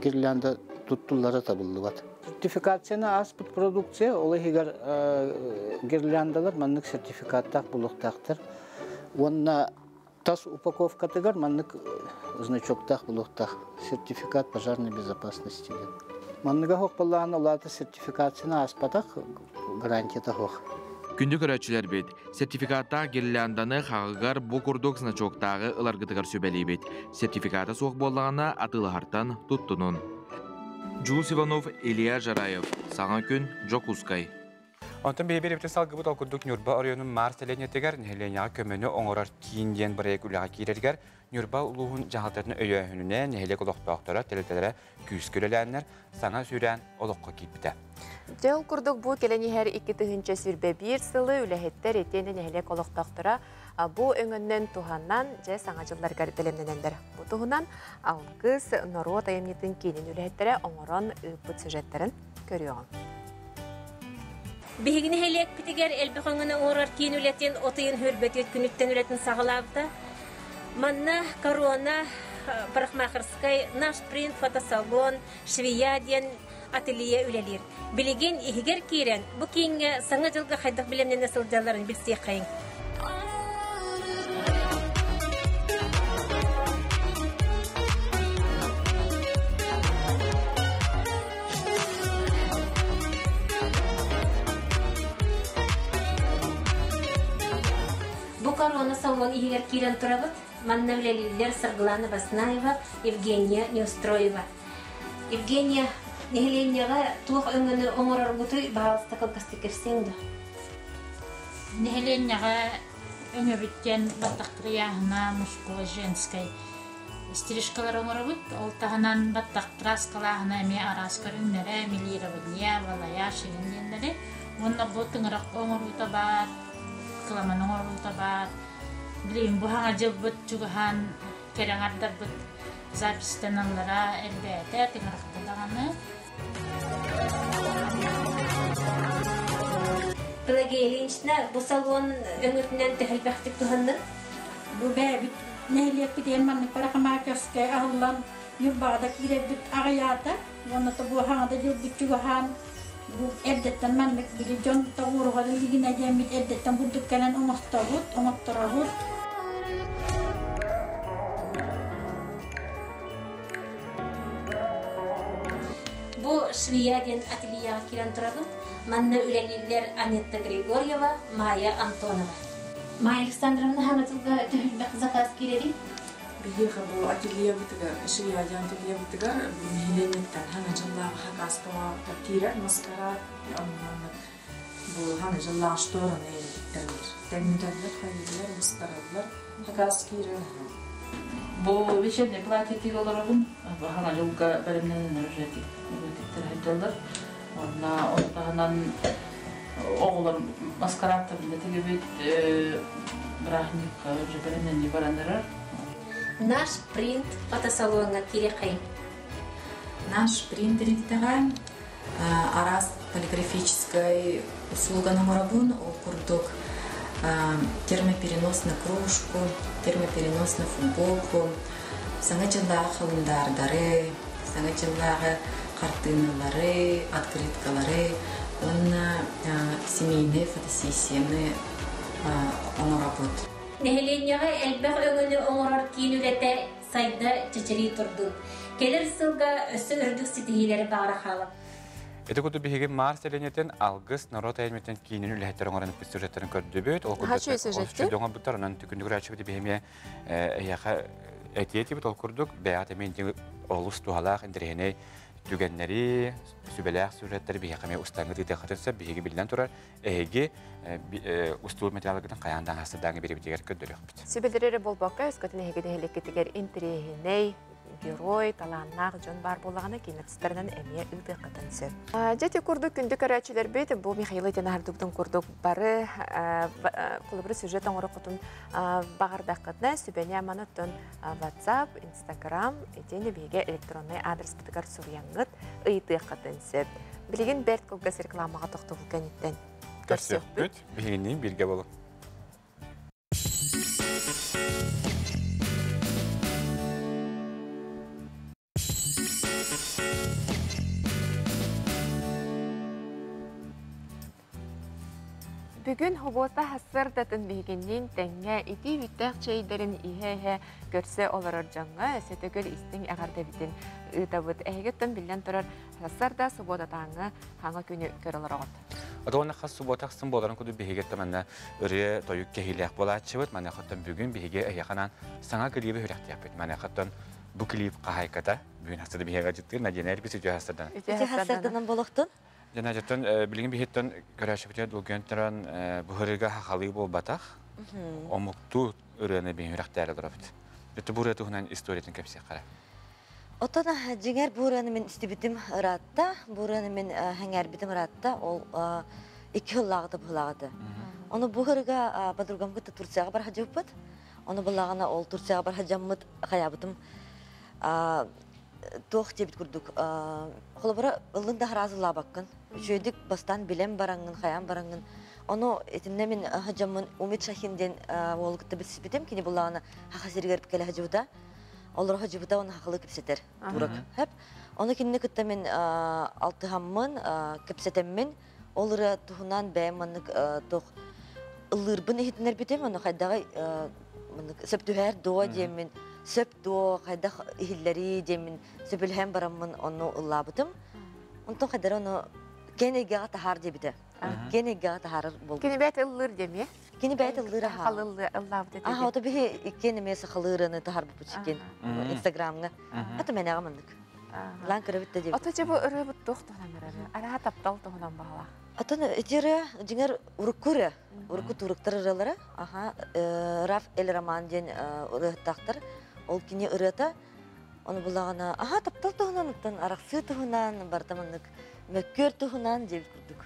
girlanda tuttulları tabıllıvat. Sertifikatsiyana aspıt produksiya, olehigar girlandalar manlık sertifikattaq buluqtaqtır. Onna Tas упаковкатыгар маннык значоктах булуктах сертификат пожарной безопасности. Манныга хок баллағына улаты сертификацияна аспатақ гарантията хок. Күнді көрәтшілер бет. Сертификаттақ гирлянданы қағығар бұл күрдік значоктағы ыларғытығар сөбәлей бет. Сертификаты соқ болағына атылығартан тұттынын. Джулс Иванов, Илья Жараев. Саңа күн, Джокускай. Онтан бейбері біті салғы бұд алқырдық Нюрба орионын Марс әленетігер, нәхеленяға көмені оңырар кейінден бірек үліға кейрергер, Нюрба ұлығын жағалтарын өйөйініне нәхелек олықтақтара тәлетелері күйіс көлеләнер, саңа сүйрән олыққа кейіпті. Жел күрдік бұл келені әр 2-тігінші сүрбе бір сылы үләхеттер етені нәхелек олықтақтара бұл өңіннен туғаннан жә саңа жылдар кәрітелемненендер. Бұл туғынан алғыз народ айымнетін кейінен үләхеттері оңыран ұпыт сюжеттерін көріоған. Бігіне хелек бітігер әлбіқаңына орар кейін үлетін отайын хөрбет өткініктен үлетін сағылавды. Манна, корона, парахмақырскай, наш принт, фотосалон, швеяден, ателье үлелер. Білеген егер кейрен, бұл кейінге саңа жылға қайдақ білемнен асылдаларын білсек қайын. Корона салон игер кирен турабыт, манна үлелилер Сарглана Баснаева, Евгения Неустроева. Евгения нехеленияға туық өңіні оңырар бұты бағалысты қылқасты керсеңді. Нехеленияға өңі біттен баттақтырияғына мужского женской стрижкалар оңырар бұт, ол тағынан баттақтыраскалағына әме араскар үңнері, милирования, валая, шегіндендері. Онна бұтың ұрақ оңыр бұта бар, кыламан оңыр бұта бар. Білейін бұхаңа жыл бұт жүгіған кереңардар бұт запистен аллара әлбәті тыңырақтылағаны. Пелагейлинчна, бұл салон өңіртінен тәхілбәқтік тұғанды? Бұл бәбіт нәйлеп бітен манның парақамакерскай ағылан юрбағда киреп бүт ағаята. Онаты бұхаңада жыл бұт жүгіған bu evdetten ben bir can tavuğu yine cemit evdetten bu dükkanın omaktavut. Bu Şviyaden ateliye kiran turabı. Manna üleliler Anetta Grigorieva, Maya Antonova. Maya Alexandrovna hanatılga tühülmek zakaz kiredi. Биеха бу ателье бутыга, шия ателье бутыга, миленеттен хана жылла хакаспа тира маскара, бу хана жылла штораны терлер. Тәминтәрлер хайылар, маскаралар, хакаскира. Бу вечерний платье тиголорабын, хана жылга бәрімнен нұржети. Терлер. Оннан оғылар маскараттарында тегебет брахник жіберінен не барандырар. Наш принт фотосалонга кирекай. Наш принтериктага арас полиграфической услуга на марабун окурдук термоперенос на кружку, термоперенос на футболку, саңачылда халындардары, саңачылдағы картиналары, открыткалары, онна семейные фотосессияны оңорабыт. Нехеленяға әлбәқ өңіні оңырар кейін үләті сайда чечери тұрды. Келер сылға өсі үрдік сетігелері бағыра қалып. Это көтü биһиги марс эленетен алгыс народ әйметтен кейінен үләһеттер оңаранып біз сюжеттерін көрді бөт. Ол көтü бұттар, онан түкіндігір әчі біті бейме әйяға әтиеті біт ол көрдік. Бәғат әмен деңі олыс туғалақ әндірігіне түгеннері, сүбеләқ сюжеттері биһиғаме ұстаңғы дейті қатынса биһиги білден тұрар әйге ұстуыл материалығын қаяңдан ғасырдаңы бері бітегер көддірек біт. Сүбелері бол баққа өскөтін әйгеден әлекетігер интригіней, герой, таланнақ, жон бар болағына кейнатыстарынан әмия үлді қатынсы. Жәте күрді күнді көрәтшілер бейді, бұл Михаил Этен Ардугдың күрдік бары құлыбыры сюжет оңыры құтын бағардақ қатына сүбәне аманаттың WhatsApp, Instagram, етені бейге электронный адрес бұтығар сұғияңғыт ұйты қатынсы. Білеген бәрт көгіс рекламаға тоқты vulkaniттен. Көрсек бүт, бейгеннен бірге болу. Бүгін хобота хасыр датын бейгеннен тәңге ити үттәқ чейдерін ihe көрсе оларыр жаңға сөтөгіл істің әғарда бітін ұтабыт әйгеттен білден тұрар хасыр да сұбота таңы хаңа күні көр олар оғыт. Ода қас сұботақсын боларын күді бейгетті мәнна үрі тойық кехилек бола чыбыт, мәне қаттан бүгін бейге әйяқанан саңа клипі хүрәқті япыт. Мәне қаттан бұл клип қағайқата бүгін хасырды бейге жыттыр, наденер бесі үте хасырдан. Үте хасырдынан болуқтын? Жана жаттан билген бихеттен көрәші бітет бұлгентіран бұхырыға хақалы бол батақ, омукту үрәні бейін үрәқтәрі дұрабыт. Өтті бұры тұғынан историятын көпсе қара. Отана жеңер бұрыны мен істебітім ұратта, бұрыны мен хәңер бітім ұратта, ол 2 ұллағыды бұлағыды. Оны бұхырыға бадырғам күтті Турцияға бар хажы өппіт, оны бұлағына ол Турцияға бар хажаммыд қаябытым тоқ дебіт күрдік. Қолыбыра ұлында харазыла баққын. Жөйдік бастан білем бараңын, қаян бараңын. Оны етімне мен хажамын Умид Шахинден олғытты білсіз бітем, кені бұлағына хақа сергеріп кәлі хажыбыда. Олар хажыбыда оны хақылы кіпсетер. Оны кеніне күтті мен алтығамын, кіпсетеммен, олары тұғынан бәйманық тоқ ұлырбын ехетінер бітем, оны қайдағы сөптүхәр доа деймін. Сөп до қайда ихиллери демин сөбілхәм барамын оны ұллабытым. Онтон қайдар оны кенегеға тахар дебіді. Кенегеға тахар болды. Кені бәйт ұллыр деме? Кені бәйт ұллыр аға. Қалылы ұллабыды дебі. Аға, ота бейі кені месі қалырыны тахар бұпы чекен Инстаграмға. Ата мен аға мындық. Лан кірі бітті дебі. Ота жебі ұры бұт тоқтығынан ұры. Араға таптал тоғынан бағала. Отаны өтері жеңер ұрыққыры. Ұрыққы тұрықтыр ұрылары. Раф Эль Роман ден ұрықтақтыр. Ол кені ұрыта, оны бұлағына, таптал тұғынан ұттан, арақсы тұғынан, бартаманлық мөккер тұғынан деп көрдік.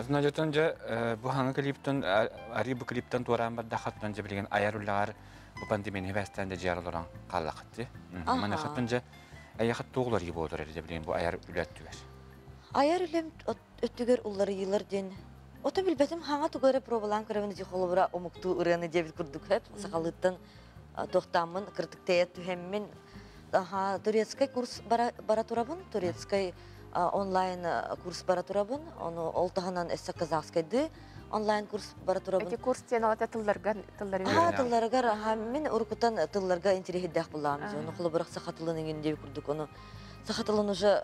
Осына жатын жа, бұл хаңы клиптен, ари бұл клиптен туаран бар дақаттан жа білген аяр ұлағар бұл пандемияны бәстен де жарыл оран қалақытты. Мана қаттан жа, аяқат тоғылар ебі отыр әрі білген бұл аяр үләт түгер. Аяр үлем өттігер ұллары елір ден. Ота білбәтім хаңа тұғыры пробалан көрімені де қолыбыра омықты ұрыны деп көрдік хөп, сақалыттан тоқтамын, кірдіктейе түхеммен. Турецкай курс бара турабын, турецкай онлайн курс бара турабын, оны олтағынан әсі казахскайды онлайн курс бара турабын. Эти курс тен алата тылларга? Тылларга, мен ұрқытан тылларга интерехиддәқ бұламыз. Оны құлы бұрақ сақатылының ендеу күрдік. Оны сақатылын ұжы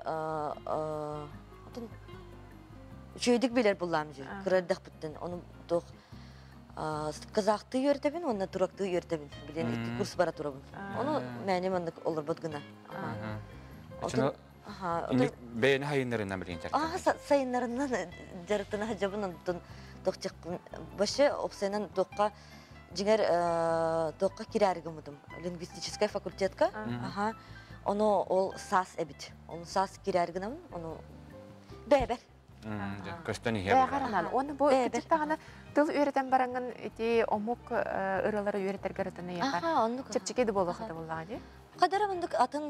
жөйдік белер бұламыз. Кірардақ біттін. Оны тоқ Казахты үйертебін, онна туракты үйертебін. Билен 2 курс бара турабын. Оны мәне мандык олар бот гына. Бәйін хайынларынан білген жарты? Сайынларынан жарықтына хажабын онтын тоқчықпын. Башы опсайынан тоққа жеңер тоққа кирәргі мұдым. Лингвистическая факультетка. Оны ол САС әбіт. Оны САС кирәргінамын, оны бәбәр. Көстен ihe Бәғаранал. Оны бұл кітіптағаны тыл үйретен бараңын еті омук ұралары үйретергерітіні еқа. Чепчекеді болу қады болуға де? Қадара мындық атын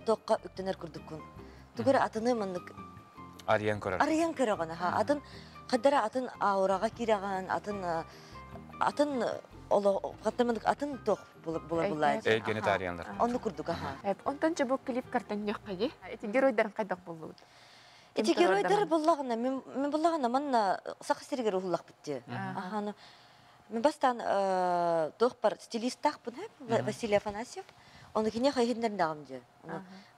тоққа үктенер күрдік күн. Түгірі атыны мындық Ариян көрір. Ариян көрі ғана. Атын қадара атын ауыраға кераған, атын Қатымындық атын тоқ бұлайды. Генет ариянлар. Оны күрдік, аха. Онтан жа бұл клип картан неққа де? Эти геройдарын қайдақ болуды? Эти геройдар бұллағына, мен бұллағына манна сақы сергер ұғылақ бітті. Мен бастан тоқ бар стилист тақпын, Василий Афанасьев. Оны кене қайхендерін дағым де.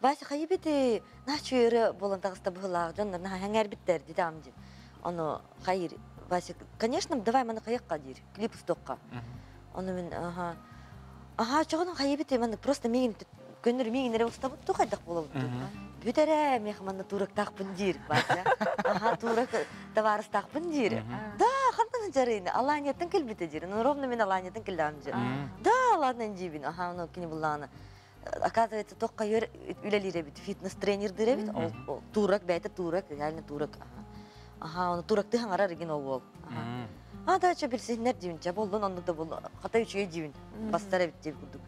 Вася қайы беті нашу ері болын тағыста бұғылағы, жондар хәңер біттер де дағым де. Оны қайыр. Вася, конечно, давай маны қайыққа дейір, клипы тоққа. Оны мен, жоғының қайы беті, маны просто меген көнір меген әрі ұстабы тоқайдақ болып. Бүтәрі мех маны турак тақпын дейір, Вася. Турак таварыс тақпын дейір. Да, қанданы жарайын, Аланияттың кіл біті дейір. Ровно мен Аланияттың кіл дағым дейір. Да, Аланиян дейбін, оны кені бұллағына. Оказывается, тоққа үлелері біті, фитнес-тренер дірі біті. Турак, бәйті турак, реально турак. Оны туракты хаңара реген ол бол. Да, ча білсенер дейбін, ча болдың, оны да болдың. Қата үшіге дейбін, бастары біт дейбін күрдік.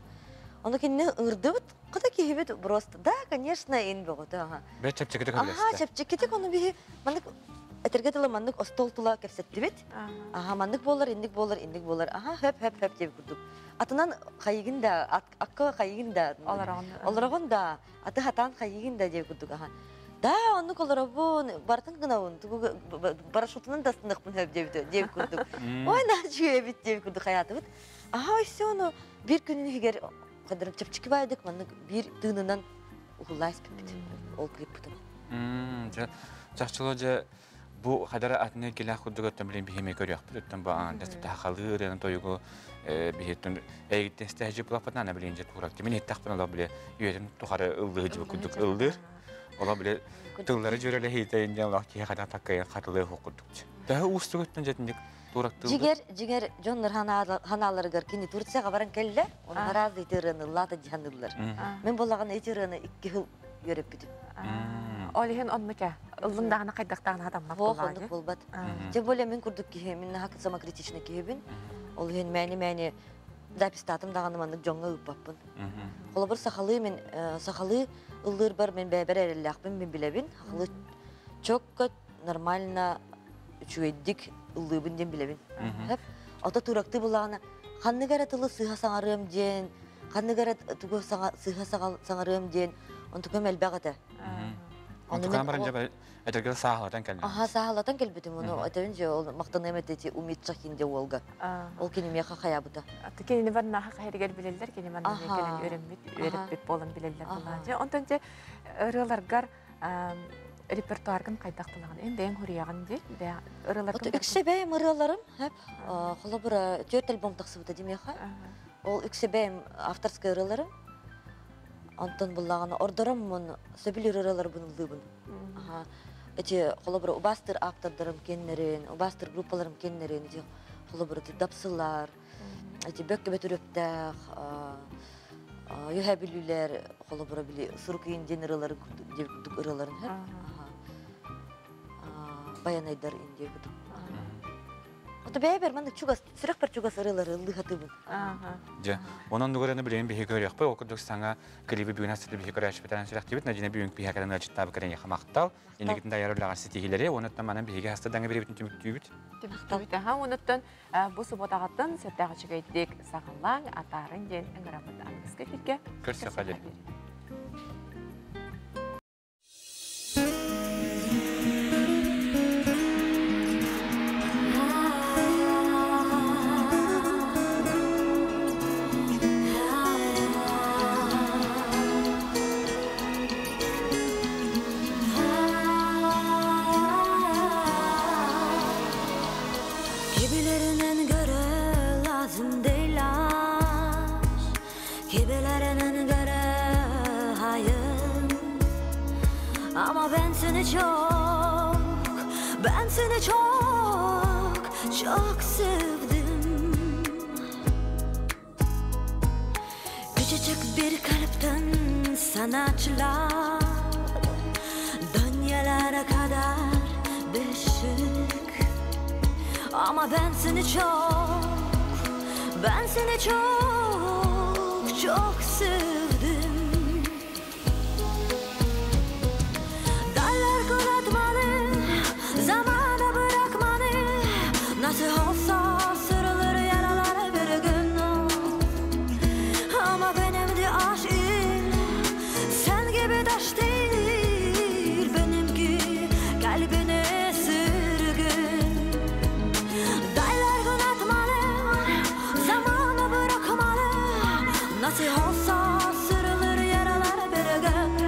Оны кенне ұрды біт, қата кейбет просто. Да, конечно, ең бұғы. Бәй чәпчекеті көбілесті? Чәпчекеті көні бейі, әтергетілі мандық остол тұла кәпсетті бет. Мандық болар, ендік болар, ендік болар. Хөп дейбін күрдік. Атынан қайығын да, аққы қайығын да, оларағын да, аты хатан қайығын да дейбін күрдік. Да, onu kolorabun, bartın gınavun, paraşutunun da sınıqpın hep deyip kurduk. Oy, naçıya bit deyip kurduk hayatı bit. İşte onu bir günün higer, kadarım çapçıkı baydık, bir tığınından uğulayız bit. Ol klip butum. Çaqçılıca bu kadar atını gila kurduk ötüm bilin bir heme görüyor. Ötüm bu an, destek tahakalır, yani toyugu bir hettun eğitte istahcı bulapatına bilince tuğrak. Demin ettaqpın olabilir, üyetin tuğarı ıldığı gibi kurduk ıldır. Ola bile tığları jörele heyteyince Allah ki kadar takkaya katılığı hukuduk. Daha ustu götten jetindik tuğrak tığdı. Jiger jonlar hanaları gör kini Tursiyaga baran kelle, onu harazı itirini lada cihanırlar. Men bolağın itirini 2 yıl görüp bidim. Olihin onnuka, ıllındağına kaydaqtağına adammak bolağın. Hoğunduk bolbat. Je böyle men kurduk ki, men haqı samakritичный kihibin. Olihin meni zapistatım dağını mandık jonga ıppapın. Ola bir sahalı men sahalı ıldır bar men bäber erelläqpin men bilebin. Halı çok normalna üçüeddik ıldıbın den bilebin. Hep ata turaktı bulağına kanны garatılı sıha saŋarım den, kanны garat tugu sıha saŋarım den. Onu köm elbägete. Onu kameranca böyle etergel sahalatan geldi. Sahalatan gelbidim onu. Ötebince ol maqtanı emeti Umit Şahin de olga. Ol kini meqa xayabuda. Kini var naha xayrgel bilirler, kini man nekelen öğrenip bolun bilirler bulanca. Ondanca ırılargar repertuargın qaydaq bulağın. En beğen huriyağın de. Ota ükse beyim ırılarım hep. Xala bir 4 albom taqsıbıda demeqa. Ol ükse beyim avtorskay ırılarım. Антон буллаганы ордороммун сөбүл ыралар бунулдубун. Эти холобур убастыр автордорум кеннерин, убастыр группаларым кеннерин, эти холобур дапсылар, эти бөккө бөтүрөптак, юхабилүлер холобур били суркин денералар деп ыраларын хеп. Баянайдар инде бут. Ото бәбер маны чугас, сырык бер чугас ырылары ылдыгатыбын. Ja, onun nugarını bilen bir hikaye yok. O kadar sana klibi bir nasıl bir hikaye açıp sırık tibet necine büyük bir hikayenin açıkta bakaren yaxamaktal. Indikinde yararlı sitihileri onu tamamen bir hikaye hastadan bir bütün tümük. Tümük ha ondan bu subotağıttan setdağı çıkaydık sağlan atarın den engramat angıska filge. Körse qalır. Gibilerinden göre ben seni çok, ben seni çok, çok sevdim. Küçücük bir kalpten sanatçılar, dünyalara kadar düşük. Ama ben seni çok, ben seni çok, çok sevdim. Dallar kuratmalı, zamana bırakmalı. Nasıl olsa sarılır yaralara bir gün. Ama benim de aşığım sen gibi taş değil. Benimki kalbine sürgün. Dallar kuratmalı, zamana bırakmalı. Nasıl olsa sarılır yaralara bir gün.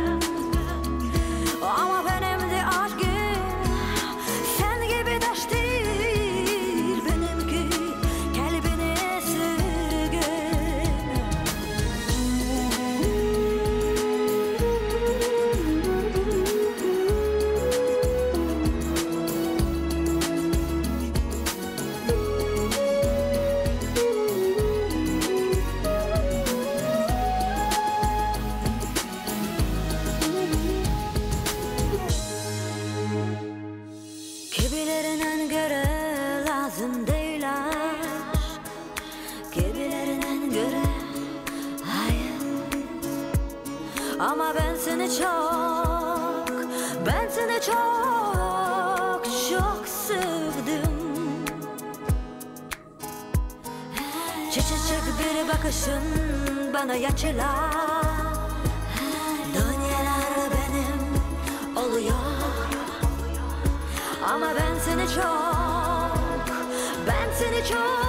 Ama benim de aşkım sen gibi taş değil. Benimki kalbine sürgün. Kimilerinin göre lazım değil aşk, kimilerinin göre hayır. Ama ben seni çok, ben seni çok, çok sevdim. Küçücük bir bakışın bana yaşlar, dünyalar benim oluyor. Ama ben seni çok, ben seni çok